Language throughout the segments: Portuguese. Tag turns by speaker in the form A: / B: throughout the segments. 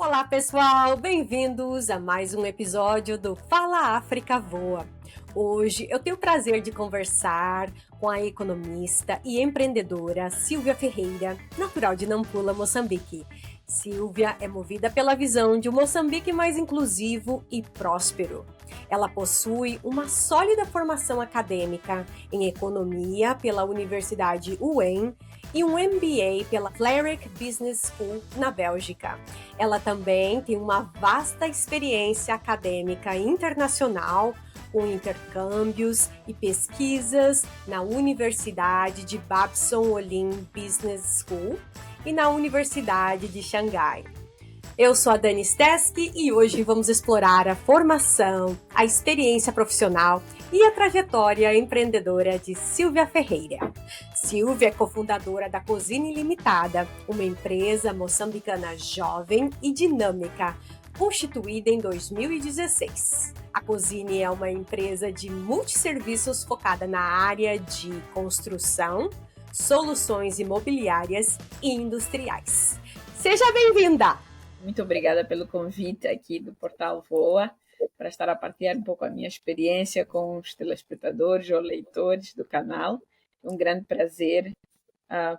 A: Olá, pessoal! Bem-vindos a mais um episódio do Fala África Voa. Hoje eu tenho o prazer de conversar com a economista e empreendedora Silvia Ferreira, natural de Nampula, Moçambique. Silvia é movida pela visão de um Moçambique mais inclusivo e próspero. Ela possui uma sólida formação acadêmica em economia pela Universidade UEM e um MBA pela Cleric Business School na Bélgica. Ela também tem uma vasta experiência acadêmica internacional, com intercâmbios e pesquisas na Universidade de Babson Olim Business School e na Universidade de Xangai. Eu sou a Dani Steski e hoje vamos explorar a formação, a experiência profissional e a trajetória empreendedora de Silvia Ferreira. Silvia é cofundadora da Cozine Limitada, uma empresa moçambicana jovem e dinâmica, constituída em 2016. A Cozine é uma empresa de multisserviços focada na área de construção, soluções imobiliárias e industriais. Seja bem-vinda!
B: Muito obrigada pelo convite aqui do Portal Voa, para estar a partilhar um pouco a minha experiência com os telespectadores ou leitores do canal. É um grande prazer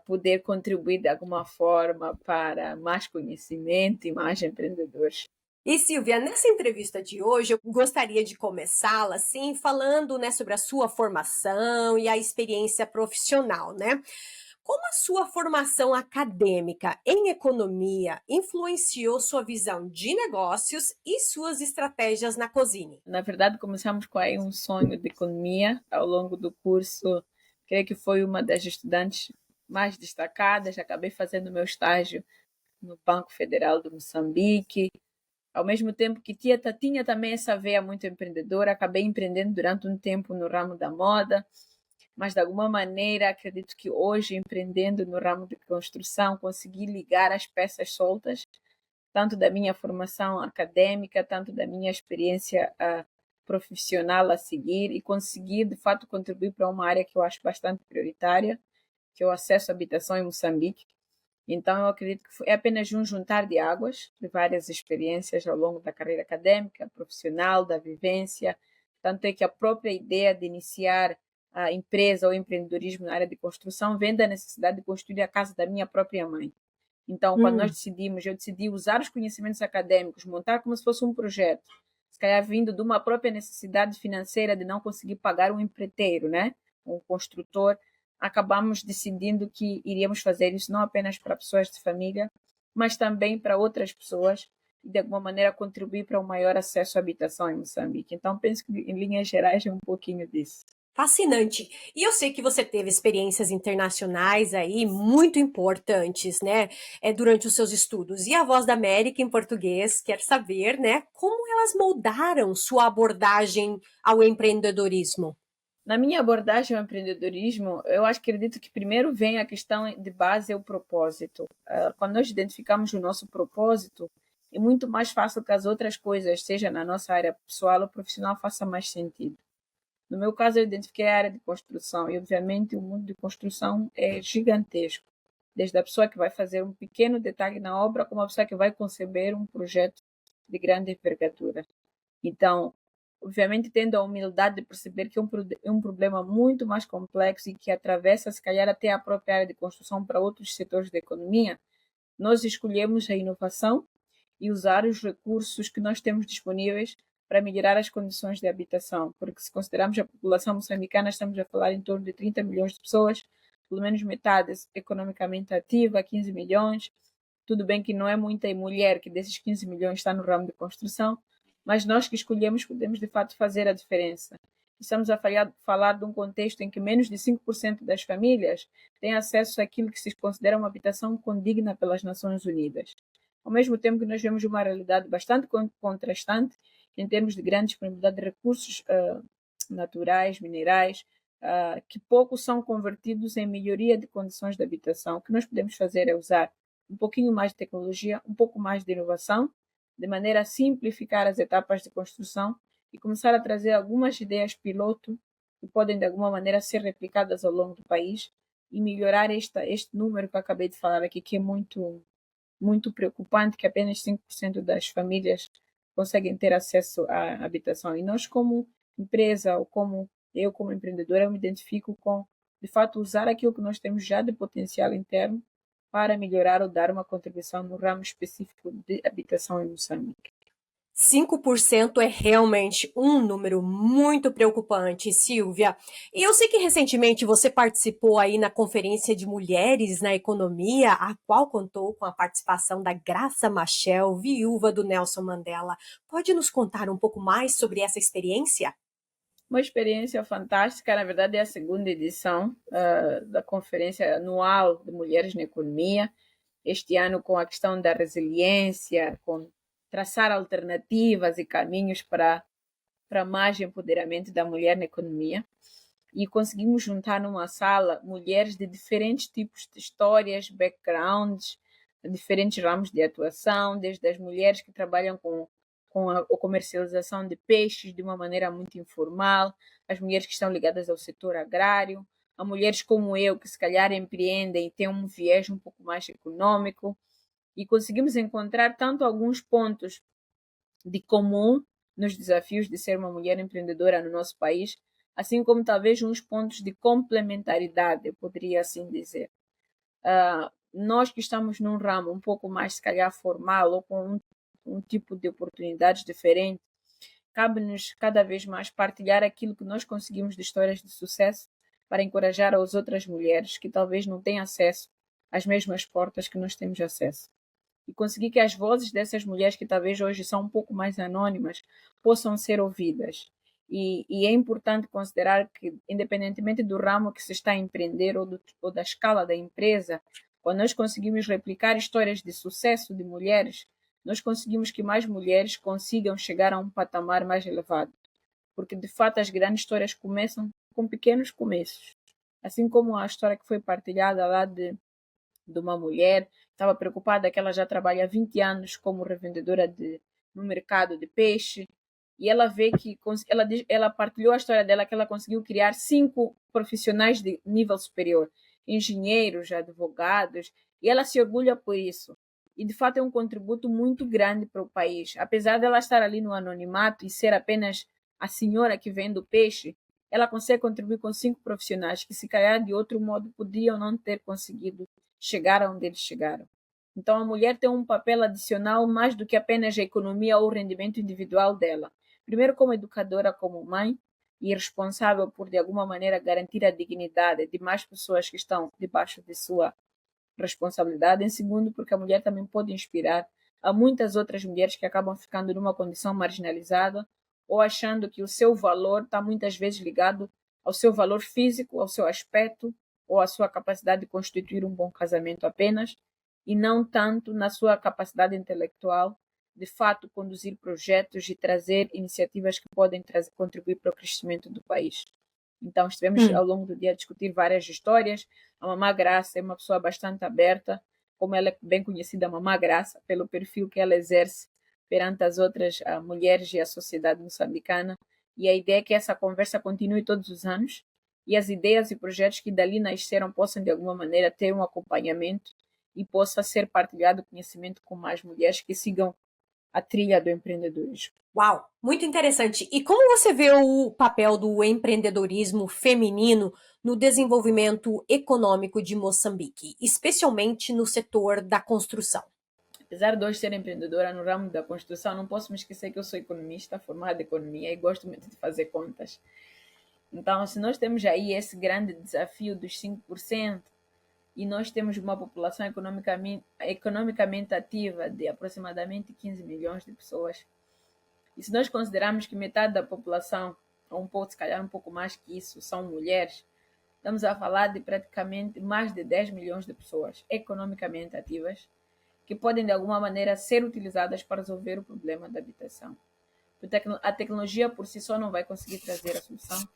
B: poder contribuir de alguma forma para mais conhecimento e mais empreendedores.
A: E Silvia, nessa entrevista de hoje, eu gostaria de começá-la assim, falando, sobre a sua formação e a experiência profissional, né? Como a sua formação acadêmica em economia influenciou sua visão de negócios e suas estratégias na Cozine?
B: Na verdade, começamos com aí um sonho de economia ao longo do curso. Creio que foi uma das estudantes mais destacadas. Acabei fazendo meu estágio no Banco Federal de Moçambique. Ao mesmo tempo que tinha também essa veia muito empreendedora, acabei empreendendo durante um tempo no ramo da moda, mas de alguma maneira acredito que hoje, empreendendo no ramo de construção, consegui ligar as peças soltas, tanto da minha formação acadêmica, tanto da minha experiência profissional a seguir, e conseguir, de fato, contribuir para uma área que eu acho bastante prioritária, que é o acesso à habitação em Moçambique. Então, eu acredito que é apenas um juntar de águas, de várias experiências ao longo da carreira acadêmica, profissional, da vivência. Tanto é que a própria ideia de iniciar a empresa ou empreendedorismo na área de construção vem da necessidade de construir a casa da minha própria mãe. Então, quando eu decidi usar os conhecimentos acadêmicos, montar como se fosse um projeto, se calhar vindo de uma própria necessidade financeira de não conseguir pagar um empreiteiro, né? Um construtor, acabamos decidindo que iríamos fazer isso não apenas para pessoas de família, mas também para outras pessoas e, de alguma maneira, contribuir para um maior acesso à habitação em Moçambique. Então, penso que, em linhas gerais, é um pouquinho disso.
A: Fascinante. E eu sei que você teve experiências internacionais aí muito importantes, né, durante os seus estudos. E a Voz da América em português quer saber, né, como elas moldaram sua abordagem ao empreendedorismo.
B: Na minha abordagem ao empreendedorismo, eu acredito que primeiro vem a questão de base, é o propósito. Quando nós identificamos o nosso propósito, é muito mais fácil que as outras coisas, seja na nossa área pessoal ou profissional, faça mais sentido. No meu caso, eu identifiquei a área de construção e, obviamente, o mundo de construção é gigantesco. Desde a pessoa que vai fazer um pequeno detalhe na obra, como a pessoa que vai conceber um projeto de grande envergadura. Então, obviamente, tendo a humildade de perceber que é um problema muito mais complexo e que atravessa, se calhar, até a própria área de construção para outros setores da economia, nós escolhemos a inovação e usar os recursos que nós temos disponíveis para melhorar as condições de habitação, porque se considerarmos a população moçambicana, estamos a falar em torno de 30 milhões de pessoas, pelo menos metade economicamente ativa, 15 milhões. Tudo bem que não é muita mulher que desses 15 milhões está no ramo de construção, mas nós que escolhemos podemos de fato fazer a diferença. Estamos a falar de um contexto em que menos de 5% das famílias têm acesso àquilo que se considera uma habitação condigna pelas Nações Unidas. Ao mesmo tempo que nós vemos uma realidade bastante contrastante em termos de grande disponibilidade de recursos naturais, minerais, que pouco são convertidos em melhoria de condições de habitação. O que nós podemos fazer é usar um pouquinho mais de tecnologia, um pouco mais de inovação, de maneira a simplificar as etapas de construção e começar a trazer algumas ideias piloto que podem, de alguma maneira, ser replicadas ao longo do país e melhorar este número que eu acabei de falar aqui, que é muito muito preocupante que apenas 5% das famílias conseguem ter acesso à habitação. E nós, como empresa, ou como eu, como empreendedora, eu me identifico com, de fato, usar aquilo que nós temos já de potencial interno para melhorar ou dar uma contribuição no ramo específico de habitação em Moçambique.
A: 5% é realmente um número muito preocupante, Silvia. E eu sei que recentemente você participou aí na Conferência de Mulheres na Economia, a qual contou com a participação da Graça Machel, viúva do Nelson Mandela. Pode nos contar um pouco mais sobre essa experiência?
B: Uma experiência fantástica, na verdade é a segunda edição da Conferência Anual de Mulheres na Economia, este ano com a questão da resiliência, com traçar alternativas e caminhos para mais empoderamento da mulher na economia. E conseguimos juntar numa sala mulheres de diferentes tipos de histórias, backgrounds, diferentes ramos de atuação, desde as mulheres que trabalham com a comercialização de peixes de uma maneira muito informal, as mulheres que estão ligadas ao setor agrário, a mulheres como eu, que se calhar empreendem e têm um viés um pouco mais econômico, e conseguimos encontrar tanto alguns pontos de comum nos desafios de ser uma mulher empreendedora no nosso país, assim como talvez uns pontos de complementaridade, eu poderia assim dizer. Nós que estamos num ramo um pouco mais, se calhar, formal ou com um tipo de oportunidades diferentes, cabe-nos cada vez mais partilhar aquilo que nós conseguimos de histórias de sucesso para encorajar as outras mulheres que talvez não tenham acesso às mesmas portas que nós temos acesso. E conseguir que as vozes dessas mulheres que talvez hoje são um pouco mais anônimas possam ser ouvidas. E é importante considerar que, independentemente do ramo que se está a empreender ou da escala da empresa, quando nós conseguimos replicar histórias de sucesso de mulheres, nós conseguimos que mais mulheres consigam chegar a um patamar mais elevado. Porque, de fato, as grandes histórias começam com pequenos começos. Assim como a história que foi partilhada lá de uma mulher, estava preocupada que ela já trabalha há 20 anos como revendedora no mercado de peixe, e ela vê que ela partilhou a história dela que ela conseguiu criar 5 profissionais de nível superior, engenheiros, advogados, e ela se orgulha por isso. E de fato é um contributo muito grande para o país. Apesar dela estar ali no anonimato e ser apenas a senhora que vende o peixe, ela consegue contribuir com 5 profissionais que, se calhar, de outro modo, podiam não ter conseguido chegar aonde eles chegaram. Então, a mulher tem um papel adicional mais do que apenas a economia ou o rendimento individual dela. Primeiro, como educadora, como mãe, e responsável por, de alguma maneira, garantir a dignidade de mais pessoas que estão debaixo de sua responsabilidade. Em segundo, porque a mulher também pode inspirar a muitas outras mulheres que acabam ficando numa condição marginalizada ou achando que o seu valor está muitas vezes ligado ao seu valor físico, ao seu aspecto ou à sua capacidade de constituir um bom casamento apenas, e não tanto na sua capacidade intelectual de fato conduzir projetos e trazer iniciativas que podem contribuir para o crescimento do país. Então estivemos ao longo do dia a discutir várias histórias. A Mamá Graça é uma pessoa bastante aberta, como ela é bem conhecida, a Mamá Graça, pelo perfil que ela exerce perante as outras mulheres e a sociedade moçambicana. E a ideia é que essa conversa continue todos os anos e as ideias e projetos que dali nasceram possam, de alguma maneira, ter um acompanhamento e possa ser partilhado conhecimento com mais mulheres que sigam a trilha do empreendedorismo.
A: Uau, muito interessante. E como você vê o papel do empreendedorismo feminino no desenvolvimento econômico de Moçambique, especialmente no setor da construção?
B: Apesar de hoje ser empreendedora no ramo da construção, não posso me esquecer que eu sou economista, formada em economia e gosto muito de fazer contas. Então, se nós temos aí esse grande desafio dos 5%, e nós temos uma população economicamente ativa de aproximadamente 15 milhões de pessoas, e se nós considerarmos que metade da população, ou um pouco, se calhar um pouco mais que isso, são mulheres, estamos a falar de praticamente mais de 10 milhões de pessoas economicamente ativas, que podem de alguma maneira ser utilizadas para resolver o problema da habitação. A tecnologia por si só não vai conseguir trazer a solução.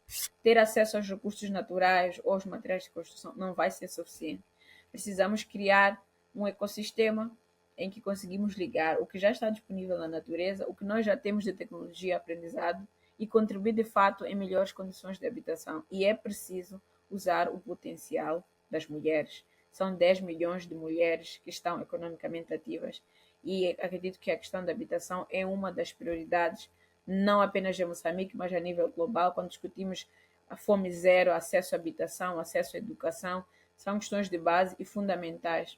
B: Ter acesso aos recursos naturais ou aos materiais de construção não vai ser suficiente. Precisamos criar um ecossistema em que conseguimos ligar o que já está disponível na natureza, o que nós já temos de tecnologia aprendizado e contribuir de fato em melhores condições de habitação. E é preciso usar o potencial das mulheres, são 10 milhões de mulheres que estão economicamente ativas. E acredito que a questão da habitação é uma das prioridades, não apenas em Moçambique, mas a nível global. Quando discutimos a fome zero, acesso à habitação, acesso à educação, são questões de base e fundamentais.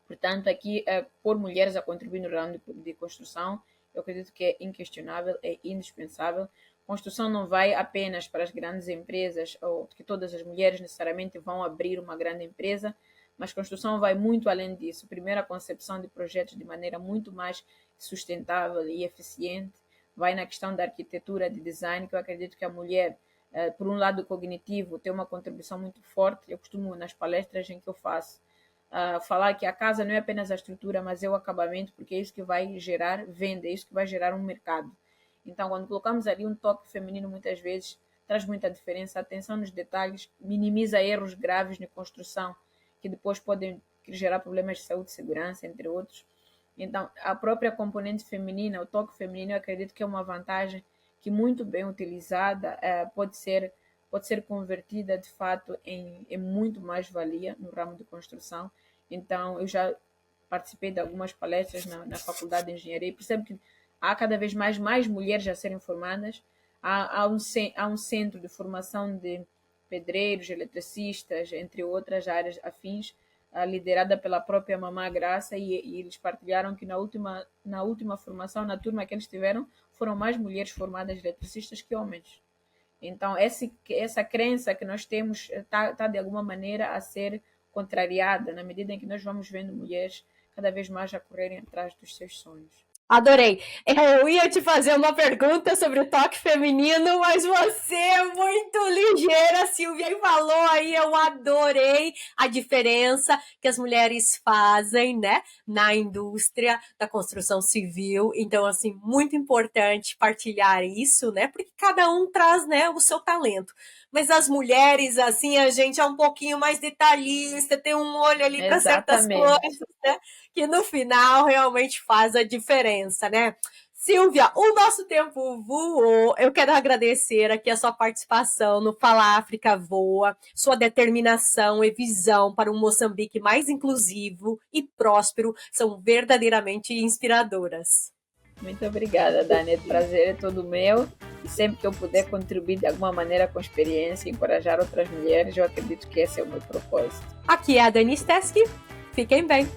B: Portanto, aqui, pôr mulheres a contribuir no ramo de construção, eu acredito que é inquestionável, é indispensável. Construção não vai apenas para as grandes empresas, ou que todas as mulheres necessariamente vão abrir uma grande empresa, mas construção vai muito além disso. Primeiro, a concepção de projetos de maneira muito mais sustentável e eficiente, vai na questão da arquitetura, de design, que eu acredito que a mulher, por um lado cognitivo, tem uma contribuição muito forte. Eu costumo, nas palestras em que eu faço, falar que a casa não é apenas a estrutura, mas é o acabamento, porque é isso que vai gerar venda, é isso que vai gerar um mercado. Então, quando colocamos ali um toque feminino, muitas vezes traz muita diferença. A atenção nos detalhes minimiza erros graves na construção, que depois podem gerar problemas de saúde e segurança, entre outros. Então, a própria componente feminina, o toque feminino, eu acredito que é uma vantagem que, muito bem utilizada, pode ser convertida, de fato, em muito mais valia no ramo de construção. Então, eu já participei de algumas palestras na Faculdade de Engenharia e percebo que há cada vez mais mulheres a serem formadas. Há um centro de formação de pedreiros, eletricistas, entre outras áreas afins, liderada pela própria Mamã Graça, e eles partilharam que na última formação, na turma que eles tiveram, foram mais mulheres formadas eletricistas que homens. Então, essa crença que nós temos está de alguma maneira a ser contrariada, na medida em que nós vamos vendo mulheres cada vez mais a correrem atrás dos seus sonhos.
A: Adorei. Eu ia te fazer uma pergunta sobre o toque feminino, mas você é muito ligeira, Silvia, e falou aí, eu adorei a diferença que as mulheres fazem, né, na indústria da construção civil. Então, assim, muito importante partilhar isso, né, porque cada um traz, né, o seu talento. Mas as mulheres, assim, a gente é um pouquinho mais detalhista, tem um olho ali para certas coisas, né? Que no final realmente faz a diferença, né? Silvia, o nosso tempo voou. Eu quero agradecer aqui a sua participação no Fala África Voa, sua determinação e visão para um Moçambique mais inclusivo e próspero são verdadeiramente inspiradoras.
B: Muito obrigada, Dani. O prazer é todo meu. E sempre que eu puder contribuir de alguma maneira com experiência e encorajar outras mulheres, eu acredito que esse é o meu propósito.
A: Aqui é a Dani Steski. Fiquem bem.